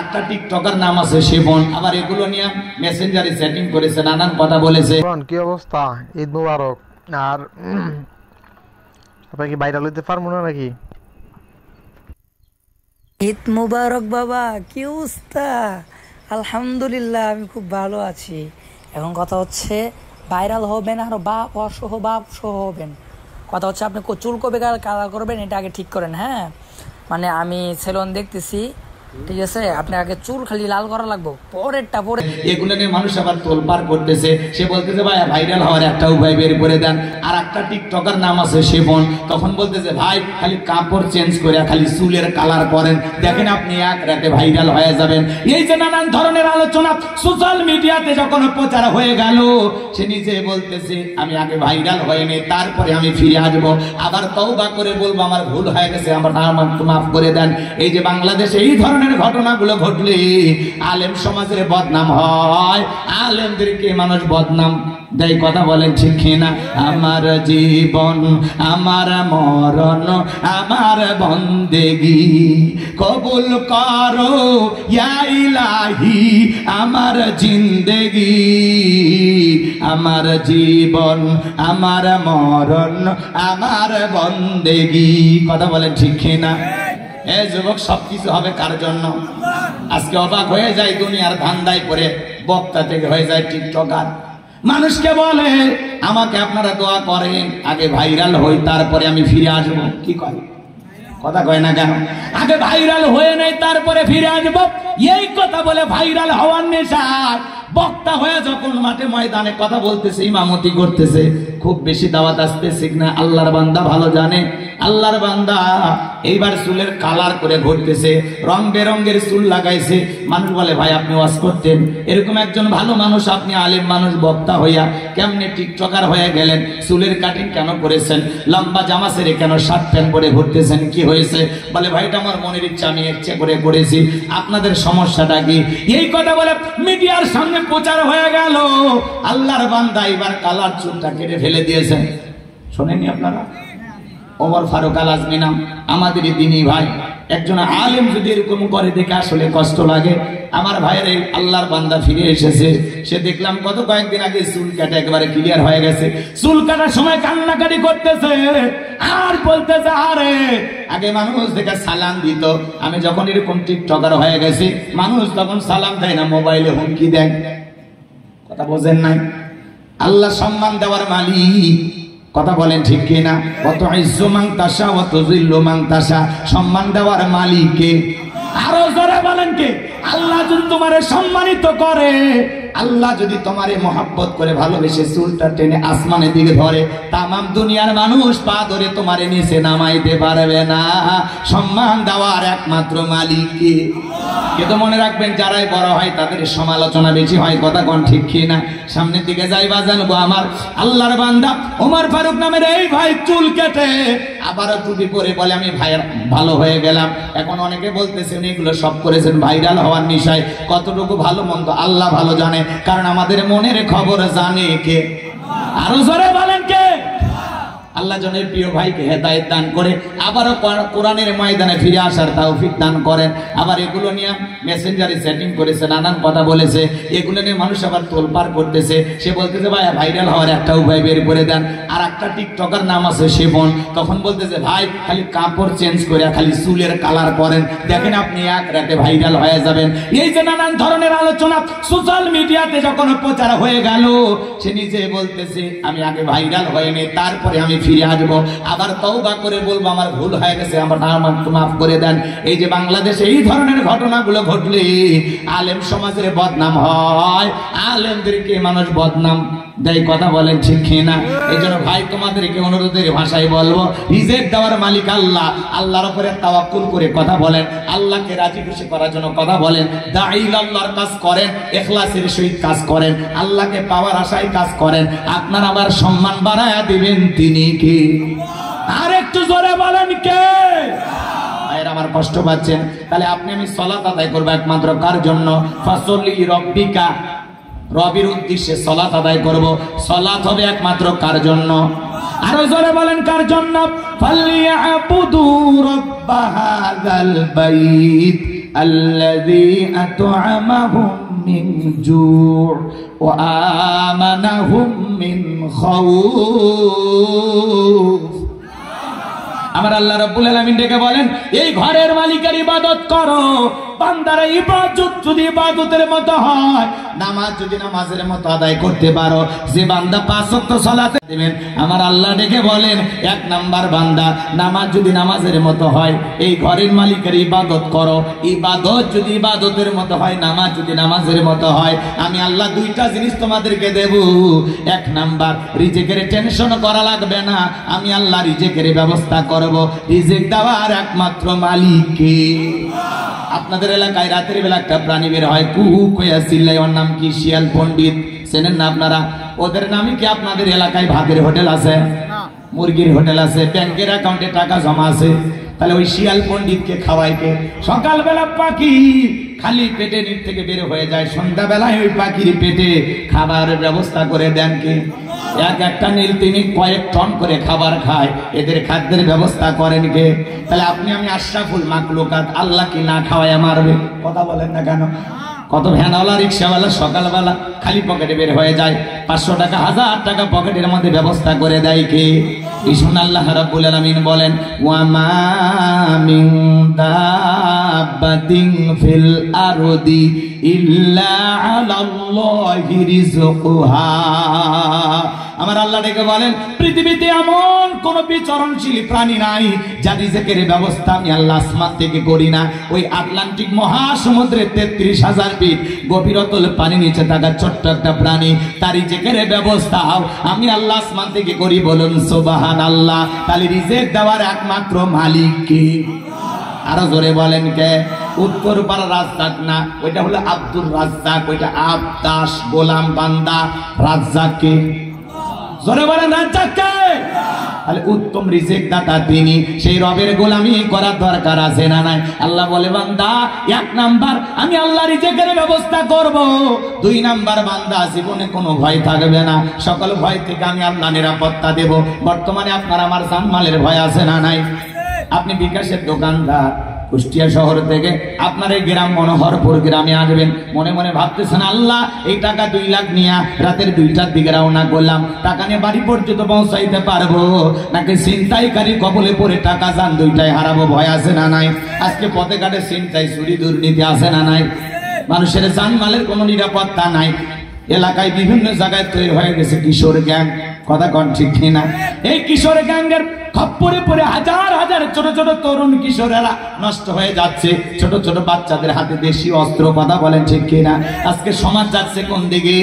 একটা টিকটকার নাম আছে শিবন, আবার এগুলো নিয়ে মেসেঞ্জারে চ্যাটিং করেছে, নানান কথা বলেছে। কি অবস্থা? ঈদ মুবারক। আর আপনার কি ভাইরাল হইতে পারবো না নাকি? ঈদ মুবারক বাবা, কি অবস্থা? আলহামদুলিল্লাহ, আমি খুব ভালো আছি। এখন কথা হচ্ছে ভাইরাল হবেন, আরো বাপ সহ হবেন। কথা হচ্ছে আপনি চুল কবে কালার করবেন এটা আগে ঠিক করেন। হ্যাঁ, মানে আমি সেলুন দেখতেছি, ঠিক আছে? আপনি আগে চুল খালি লাল করা লাগবে, পরেরটা পরে। এগুলো নিয়ে মানুষ আবার তোলপাড় করতেছে। সে বলতেছে ভাই ভাইরাল হওয়ার একটা উপায় বের করে দেন। আর একটা টিকটকার নাম আছে শিবন, তখন বলতেছে ভাই খালি কাপড় চেঞ্জ করে খালি চুলের কালার করেন, দেখেন আপনি এক রাতে ভাইরাল হয়ে যাবেন। এই যে নানান ধরনের আলোচনা সোশ্যাল মিডিয়াতে যখন প্রচার হয়ে গেল, সে নিজে বলতেছে আমি আগে ভাইরাল হয়নি, তারপরে আমি ফিরে আসবো, আবার তওবা করে বলবো আমার ভুল হয়ে গেছে, আমার মাফ করে দেন। এই যে বাংলাদেশে এই ধরনের ঘটনাগুলো ঘটলে আলেম সমাজের বদনাম হয়, আলেমদেরকে মানুষ বদনাম দেয়। কথা বলেন ঠিক কিনা? আমার জীবন আমার মরণ আমার বন্দেগি কবুল করো ইয়া ইলাহি, আমার জিন্দেগি আমার জীবন আমার মরণ আমার বন্দেগি। কথা বলেন ঠিক কিনা? এ যুবক, সবকিছু হবে কার জন্য? আজকে অবাক হয়ে যায়, দুনিয়ার ধান্দায় পড়ে বক্তা থেকে হয়ে যায় টিকটকার। মানুষকে বলে আমাকে আপনারা দোয়া করেন, আগে ভাইরাল হই তারপরে আমি ফিরে আসবো। কি করে? কথা কয় না কেন? আগে ভাইরাল হয়ে নেই তারপরে ফিরে আসবো, এই কথা বলে ভাইরাল হওয়ার নেশায় বক্তা হয়ে যখন মাঠে ময়দানে কথা বলতেছে, ইমামতি করতেছে, খুব বেশি দাওয়াত আসতেছে না আল্লাহর বান্দা ভালো জানে। আল্লাহর বান্দা এইবার চুলের কালার করে ঘুরতেছে, রং বেরঙ্গের চুল লাগাইছে। মানুষ বলে ভাই আপনি ওয়াজ করতেন, এরকম একজন ভালো মানুষ, আপনি আলেম মানুষ, বক্তা হইয়া কেমনে টিকটকার হয়ে গেলেন? চুলের কাটিং কেন করেছেন? লম্বা জামা ছেড়ে কেন শার্ট প্যান্ট পরে ঘুরতেছেন? কি হয়েছে? বলে ভাই এটা আমার মনের ইচ্ছা, আমি ইচ্ছে করে করেছি, আপনাদের সমস্যাটা কি? এই কথা বলে মিডিয়ার সামনে প্রচার হয়ে গেল। আল্লাহর বান্দা এবার কালার চুলটা কেটে ফেলে দিয়েছেন। শোনেননি আপনারা? ওমর ফারুক আল আজমি নাম, আমাদেরই দিনী ভাই, একজন আলেম যদি এরকম করে দেখে আসলে কষ্ট লাগে। আমার ভাইয়ের এই আল্লাহর বান্দা ফিরে এসেছে, সে দেখলাম গত কয়েকদিন আগে চুল কাটা একেবারে ক্লিয়ার হয়ে গেছে। চুল কাটার সময় কান্নাকাটি করতেছে আর বলতেছে আরে আগে মানুষ দেখে সালাম দিত, আমি যখন এরকম টিকটকার হয়ে গেছি মানুষ তখন সালাম দেয় না, মোবাইলে হুমকি দেয়। কথা বোঝেন নাই? আল্লাহ সম্মান দেওয়ার মালিক। কথা বলেন ঠিক কিনা? কত ইজ্জু মান তাশা ওয়া তুযিল্লু মান তাশা, সম্মান দেওয়ার মালিক কে? আরো জোরে বলেন কে? আল্লাহ যদি তোমারে সম্মানিত করে, আল্লাহ যদি তোমারে মহব্বত করে ভালোবেসে চুলটা টেনে আসমানের দিকে ধরে, তামাম দুনিয়ার মানুষ পা ধরে তোমারে নিচে নামাইতে পারবে না। সম্মান দেওয়ার একমাত্র মালিক কে? কিন্তু মনে রাখবেন, যারাই বড় হয় তাদের সমালোচনা বেশি হয়। কথা কোন ঠিক কিনা? সামনের দিকে যাইবা জানবো আমার আল্লাহর বান্দা ওমর ফারুক নামের এই ভাই চুল কেটে আবারও টুপি পরে বলে আমি ভালো হয়ে গেলাম। এখন অনেকে বলতেছেন এগুলো সব করেছেন ভাইরাল হওয়ার নিশায়। কতটুকু ভালো মন্দ আল্লাহ ভালো জানে, কারণ আমাদের মনের খবর জানে কে? আরো জোরে বলেন কে? আল্লাহ জনের প্রিয় ভাইকে হেদায়েত দান করে আবারও কোরআনের ময়দানে ফিরে আসার তৌফিক দান করেন। আবার এগুলো নিয়ে মেসেঞ্জারে চ্যাটিং করেছে, নানান কথা বলেছে, এগুলো নিয়ে মানুষ আবার তোলপাড় করতেছে। সে বলতেছে ভাই ভাইরাল হওয়ার একটা উপায় বের করে দেন। আর একটা টিকটকার নাম আছে শিবন, তখন বলতেছে ভাই খালি কাপড় চেঞ্জ করে খালি চুলের কালার করেন, দেখেন আপনি এক রাতে ভাইরাল হয়ে যাবেন। এই যে নানান ধরনের আলোচনা সোশ্যাল মিডিয়াতে যখন প্রচার হয়ে গেল, সে নিজে বলতেছে আমি আগে ভাইরাল হয়নি, তারপরে আমি ফিরে আসবো, আবার তওবা করে বলবো আমার ভুল হয়ে গেছে, আমার মাফ করে দেন। এই যে বাংলাদেশে এই ধরনের ঘটনাগুলো ঘটলে আলেম সমাজের বদনাম হয়, আলেমদেরকে মানুষ বদনাম দেয়। কথা বলেন ঠিক কিনা? এই জন্য ভাই তোমাদেরকে অনুরোধের ভাষায় বলবো, রিজেক্ট দেওয়ার মালিক আল্লাহ, আল্লাহর উপরে তাওয়াক্কুল করে কথা বলেন, আল্লাহকে রাজি খুশি করার জন্য কথা বলেন, দাঈল আল্লাহর কাজ করেন, ইখলাসের সহিত কাজ করেন, আল্লাহকে পাওয়ার আশায় কাজ করেন, আপনার আবার সম্মান বাড়ায়া দিবেন তিনি কে? আর একটু জোরে বলেন কে? আমার কষ্ট পাচ্ছেন, তাহলে আপনি আমি সালাত আদায় করব একমাত্র কার জন্য? ফাসল্লি রব্বিকা, রবির উদ্দেশ্যে সালাত আদায় করব। সালাত হবে একমাত্র কার জন্য? আরো জোরে বলেন কার জন্য? ফালিয়াবুদু রাব্বা হাযাল বাইত, আল্লাযী আত'আমাহুম মিন জু' ওয়া আমানাহুম মিন খাউফ। আমার আল্লাহ রাব্বুল আলামিন ডেকে বলেন, এই ঘরের মালিকের ইবাদত করো। বান্দার ইবাদত যদি ইবাদতের মতো হয়, নামাজ যদি নামাজের মতো আদায় করতে পারো, যে বান্দা 5 ওয়াক্ত সালাত দিবেন, আমার আল্লাহ ডেকে বলেন, 1 নাম্বার বান্দা নামাজ যদি নামাজের মতো হয়, এই ঘরের মালিকের ইবাদত করো। ইবাদত যদি ইবাদতের মতো হয়, নামাজ যদি নামাজের মতো হয়, আমি আল্লাহ 2টা জিনিস তোমাদেরকে দেব। 1 নাম্বার, রিজিকের টেনশন করা লাগবে না, আমি আল্লাহ রিজিকের ব্যবস্থা করব। রিজিক দেওয়ার একমাত্র মালিক কে? আপনাদের এলাকায় রাতের বেলা একটা প্রাণী বের হয়, কুহু কইয়া চিল্লায়, ওর নাম কি? শিয়াল পণ্ডিত। চেনেন না আপনারা? ওদের নামে কি আপনাদের এলাকায় ভাতের হোটেল আছে, মুরগির হোটেল আছে, ব্যাংকের অ্যাকাউন্টে টাকা জমা আছে? তাহলে ওই শিয়াল পণ্ডিতকে খাওয়াই কে? সকালবেলা পাখি খালি পেটে নিচ থেকে বের হয়ে যায়, সন্ধ্যাবেলায় ওই পাখির পেটে খাবারের ব্যবস্থা করে দেন কে? একটা নীল তিনি কয়েক টন করে খাবার খায়, এদের খাদ্যের ব্যবস্থা করেন কে? তাহলে আপনি আমি আশরাফুল মাখলুকাত, আল্লাহ কি না খাওয়ায় মারবে? কথা বলেন না কেন? কত ভ্যানওয়ালা রিক্সাওয়ালা সকালবেলা খালি পকেটে বের হয়ে যায়, 500 টাকা 1000 টাকা পকেটের মধ্যে ব্যবস্থা করে দেয় কে? ইসুন আল্লাহ রাব্বুল আলামিন বলেন, ওয়া মা মিন দাব্বাতিন ফিল আরদি ইল্লা আলাল্লাহি রিজকুহা। আমার আল্লাহ ডেকে বলেন, পৃথিবীতে এমন কোন বিচরণশীল প্রাণী নাই যার রিজিকের ব্যবস্থা আমি আল্লাহ আসমান থেকে করি না। ওই আটলান্টিক মহাসমুদ্রে 33,000 ফিট গভীরতল পানি নিচে থাকা ছোট্ট একটা প্রাণী, তার রিজিকের ব্যবস্থা আমি আল্লাহ আসমান থেকে করি। বলুন সুবহানাল্লাহ। তাহলে রিজিক দেওয়ার একমাত্র মালিক কে? আরো জোরে বলেন কে? উত্তরপাড়া রাজ্জাক না, ওইটা হলো আব্দুর রাজ্জাক, ওইটা আবদাস গোলাম বান্দা। রাজ্জাক কে? জোরে বলেন রাজ্জাক কে? তাহলে উত্তম রিজিক দাতা তিনি, সেই রবের গোলামি করার দরকার আছে না নাই? আল্লাহ বলে, বান্দা 1 নাম্বার আমি আল্লাহ রিজিকের ব্যবস্থা করব। 2 নাম্বার, বান্দা জীবনে কোনো ভয় থাকবে না, সকল ভয় থেকে আমি আল্লাহ নিরাপত্তা দেব। বর্তমানে আপনার আমার জানমালের ভয় আছে না নাই? আপনি বিকাশের দোকানদার, কুষ্টিয়া শহর থেকে আপনার এই গ্রাম মনোহরপুর গ্রামে আসবেন, মনে মনে ভাবতেছেন, আল্লাহ এই টাকা 2 লাখ নিয়ে রাতের 2টার দিকে রওনা করলাম, টাকা নিয়ে বাড়ি পর্যন্ত পৌঁছাইতে পারবো নাকি ছিনতাইকারী কবলে পড়ে টাকা যান 2টাই হারাবো? ভয় আছে না নাই? আজকে পথে ঘাটে ছিনতাই চুরি দুর্নীতি আছে না নাই? মানুষের জানমালের কোনো নিরাপত্তা নাই। এলাকায় বিভিন্ন জায়গায় তৈরি হয়ে গেছে কিশোর গ্যাং। কথা কন ঠিক কিনা? এই কিশোর গ্যাংয়ের খপ্পরে পড়ে হাজার হাজার ছোট ছোট তরুণ কিশোরেরা নষ্ট হয়ে যাচ্ছে, ছোট ছোট বাচ্চাদের হাতে দেশি অস্ত্র। কথা বলেন ঠিক কিনা? আজকে সমাজ যাচ্ছে কোন দিকে?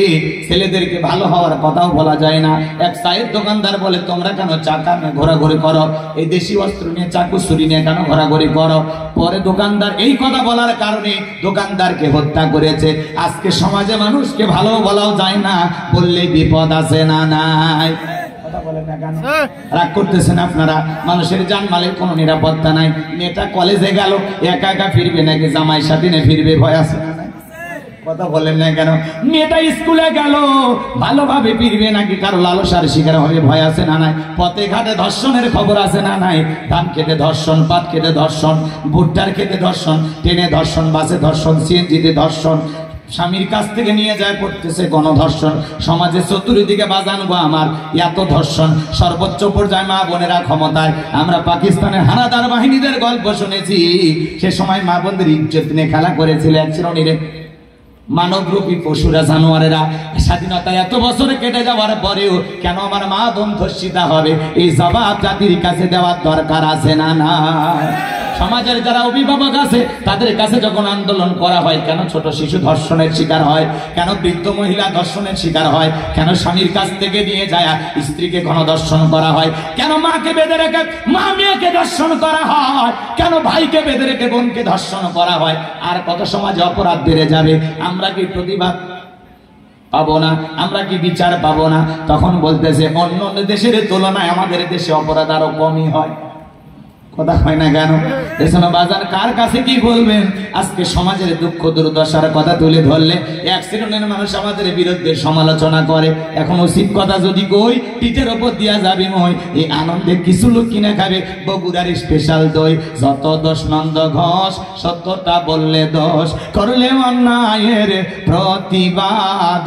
ছেলেদেরকে ভালো হওয়ার কথাও বলা যায় না। এক চায়ের দোকানদার বলে, তোমরা কেন চাকা নিয়ে ঘোরাঘুরি করো? এই দেশি অস্ত্র নিয়ে চাকু ছুরি নিয়ে কেন ঘোরাঘুরি করো? পরে দোকানদার এই কথা বলার কারণে দোকানদারকে হত্যা করেছে। আজকে সমাজে মানুষকে ভালো বলাও যায় না, বললে বিপদ আছে না নাই? রাগ করতেছেন আপনারা? মানুষের জানমালের কোনো নিরাপত্তা নাই। মেয়েটা কলেজে গেল, একা একা ফিরবে নাকি জামাই সাথে নিয়ে ফিরবে? ভয় আছে না নাই? কথা বলেন না কেন? মেয়েটা স্কুলে গেল, ভালোভাবে ফিরবে নাকি কারো লালসার শিকার হবে? ভয় আছে না নাই? পথে ঘাটে ধর্ষণের খবর আছে না নাই? ধান খেতে ধর্ষণ, পাট খেতে ধর্ষণ, ভুট্টার খেতে ধর্ষণ, ট্রেনে ধর্ষণ, বাসে ধর্ষণ, সিএনজিতে ধর্ষণ, স্বামীর কাছ থেকে নিয়ে যায় পড়তেছে গণধর্ষণ। সমাজে চতুর্দিকে বাজানো আমার এত ধর্ষণ, সর্বোচ্চ পর্যায়ে মা বোনেরা ক্ষমতায়। আমরা পাকিস্তানের হানাদার বাহিনীদের গল্প শুনেছি, সে সময় মা বোনদের ইজ্জত নিয়ে খেলা করেছিল এক শ্রেণীর মানবরূপী পশুরা, জানোয়ারেরা। স্বাধীনতা এত বছর কেটে যাওয়ার পরেও কেন আমার মা বোন ধর্ষিতা হবে? এই জবাব জাতির কাছে দেওয়ার দরকার আছে না না? সমাজের যারা অভিভাবক আছে তাদের কাছে যখন আন্দোলন করা হয়, কেন ছোট শিশু ধর্ষণের শিকার হয়? কেন বৃদ্ধ মহিলা ধর্ষণের শিকার হয়? কেন স্বামীর কাছ থেকে নিয়ে যায় স্ত্রীকে গণধর্ষণ করা হয়? কেন মাকে বেঁধে রেখে মা মেয়েকে ধর্ষণ করা হয়? কেন ভাইকে বেঁধে রেখে বোনকে ধর্ষণ করা হয়? আর কত সমাজে অপরাধ বেড়ে যাবে। আমরা কি প্রতিবাদ পাবো না? আমরা কি বিচার পাবো না? তখন বলতেছে অন্য অন্য দেশের তুলনায় আমাদের দেশে অপরাধ আরো কমই হয়। কথা হয় না কেন? এছাড়া বাজার কার কাছে কি বলবেন? আজকে সমাজের দুঃখ দুর্দশার কথা তুলে ধরলে এক শ্রেণীর মানুষ আমাদের বিরুদ্ধে সমালোচনা করে। এখন উচিত কথা যদি কই পিঠের ওপর দিয়া যাবে মই, এই আনন্দে কিছু লোক কিনে খাবে বগুড়ার স্পেশাল দই। যত দোষ নন্দ ঘোষ, সত্যটা বললে দোষ, করলে অন্যায়ের প্রতিবাদ,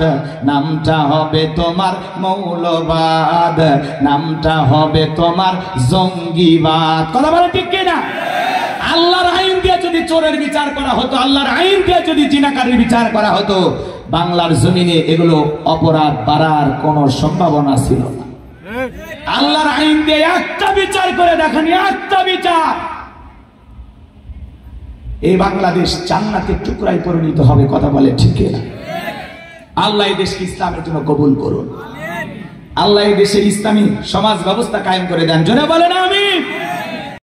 নামটা হবে তোমার মৌলবাদ, নামটা হবে তোমার জঙ্গিবাদ। কথা বলে ঠিক কিনা? আল্লাহর আইন দিয়ে যদি চোরের বিচার করা হতো, আল্লাহর আইন দিয়ে যদি জিনাকারীর বিচার করা হতো, বাংলার জমিনে এগুলো অপরাধ বাড়ার কোনো সম্ভাবনা ছিল না। আল্লাহর আইন দিয়ে একটা বিচার করে দেখেন, একটা বিচার, এই বাংলাদেশ জান্নাতের টুকরায় পরিণত হবে। কথা বলে ঠিক কিনা? আল্লাহ এই দেশকে ইসলামের জন্য কবুল করুন। আল্লাহ এই দেশে ইসলামী সমাজ ব্যবস্থা কায়েম করে দেন। জোরে বলেন আমিন।